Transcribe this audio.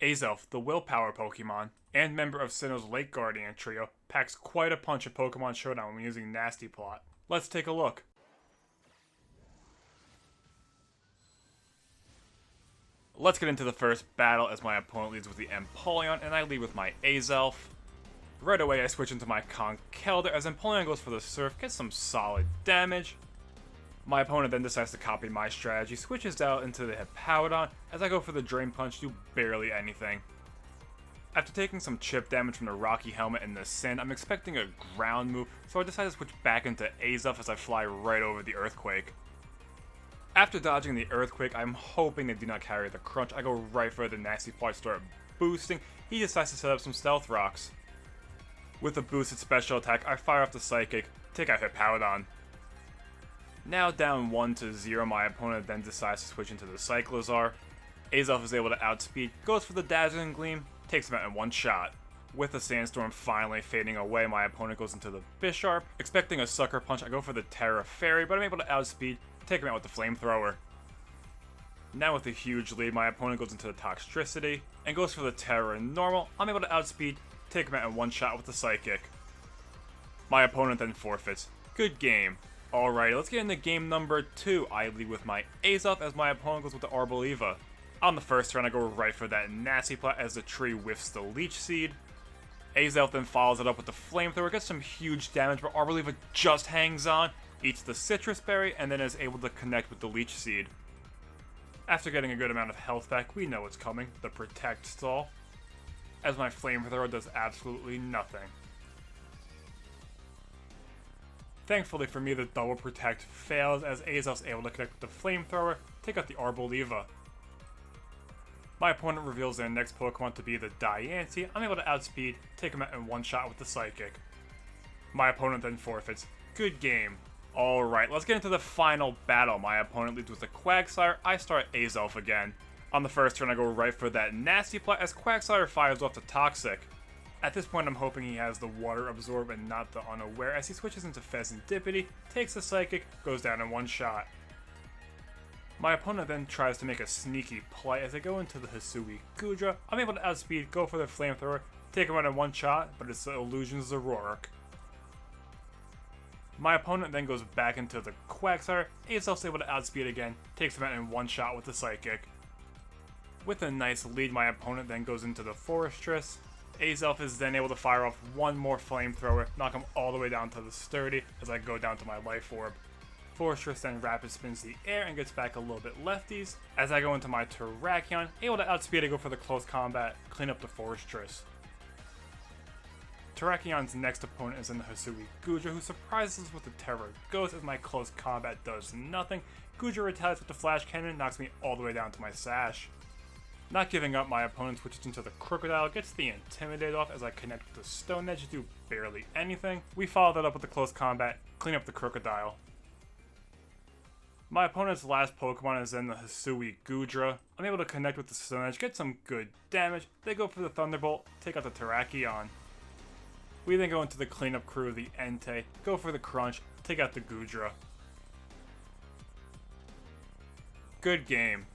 Azelf, the willpower Pokemon, and member of Sinnoh's Lake Guardian trio, packs quite a punch at Pokémon Showdown when using Nasty Plot. Let's take a look. Let's get into the first battle as my opponent leads with the Empoleon and I lead with my Azelf. Right away I switch into my Conkeldurr as Empoleon goes for the Surf, gets some solid damage. My opponent then decides to copy my strategy, switches out into the Hippowdon as I go for the Drain Punch, do barely anything. After taking some chip damage from the Rocky Helmet and the Sand, I'm expecting a ground move, so I decide to switch back into Azelf as I fly right over the Earthquake. After dodging the Earthquake, I'm hoping they do not carry the Crunch. I go right for the Nasty Plot, start boosting. He decides to set up some Stealth Rocks. With a boosted special attack, I fire off the Psychic, take out Hippowdon. Now down 1-0, my opponent then decides to switch into the Cyclizar. Azelf is able to outspeed, goes for the Dazzling Gleam, takes him out in one shot. With the Sandstorm finally fading away, my opponent goes into the Bisharp. Expecting a Sucker Punch, I go for the Terra Fairy, but I'm able to outspeed, take him out with the Flamethrower. Now with a huge lead, my opponent goes into the Toxtricity, and goes for the Terra Normal. I'm able to outspeed, take him out in one shot with the Psychic. My opponent then forfeits. Good game. Alright, let's get into game number 2. I lead with my Azelf as my opponent goes with the Arboliva. On the first turn, I go right for that Nasty Plot as the tree whiffs the Leech Seed. Azelf then follows it up with the Flamethrower, gets some huge damage, but Arboliva just hangs on, eats the Citrus Berry, and then is able to connect with the Leech Seed. After getting a good amount of health back, we know what's coming, the Protect stall, as my Flamethrower does absolutely nothing. Thankfully for me, the double Protect fails as Azelf's able to connect with the Flamethrower, take out the Arboliva. My opponent reveals their next Pokemon to be the Diancie. I'm able to outspeed, take him out in one shot with the Psychic. My opponent then forfeits. Good game. Alright, let's get into the final battle. My opponent leads with the Quagsire. I start Azelf again. On the first turn, I go right for that Nasty Plot as Quagsire fires off the Toxic. At this point, I'm hoping he has the Water Absorb and not the Unaware as he switches into Pheasantipity, takes the Psychic, goes down in one shot. My opponent then tries to make a sneaky play as they go into the Hisui Gudra. I'm able to outspeed, go for the Flamethrower, take him out in one shot, but it's the Illusion Zoroark. My opponent then goes back into the Quagsire. Azelf's able to outspeed again, takes him out in one shot with the Psychic. With a nice lead, my opponent then goes into the Forretress. Azelf is then able to fire off one more Flamethrower, knock him all the way down to the Sturdy as I go down to my Life Orb. Forretress then rapid spins the air and gets back a little bit lefties. As I go into my Terrakion, able to outspeed and go for the close combat, clean up the Forretress. Terrakion's next opponent is in the Hisui Gudra, who surprises us with the Terra Ghost as my close combat does nothing. Gudra retaliates with the Flash Cannon, knocks me all the way down to my Sash. Not giving up, my opponent switches into the Crocodile, gets the Intimidate off as I connect with the Stone Edge to do barely anything. We follow that up with the close combat, clean up the Crocodile. My opponent's last Pokemon is in the Hisui Gudra. I'm able to connect with the Stone Edge, get some good damage. They go for the Thunderbolt, take out the Terrakion. We then go into the cleanup crew of the Entei, go for the Crunch, take out the Gudra. Good game.